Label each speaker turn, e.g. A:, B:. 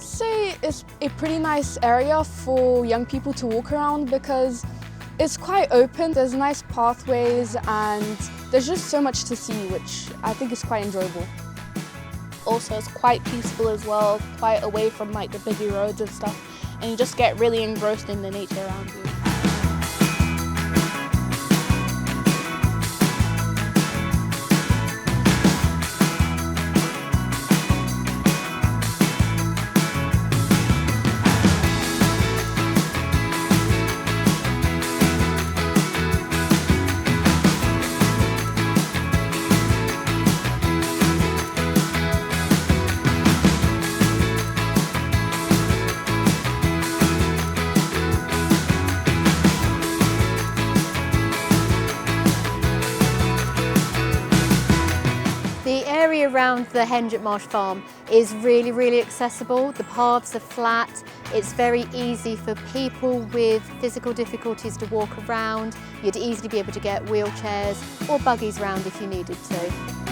A: I'd say it's a pretty nice area for young people to walk around because it's quite open. There's nice pathways and there's just so much to see, which I think is quite enjoyable.
B: Also, it's quite peaceful as well, quite away from like the busy roads and stuff, and you just get really engrossed in the nature around you.
C: The area around the Henge at Marsh Farm is really accessible. The paths are flat. It's very easy for people with physical difficulties to walk around. You'd easily be able to get wheelchairs or buggies around if you needed to.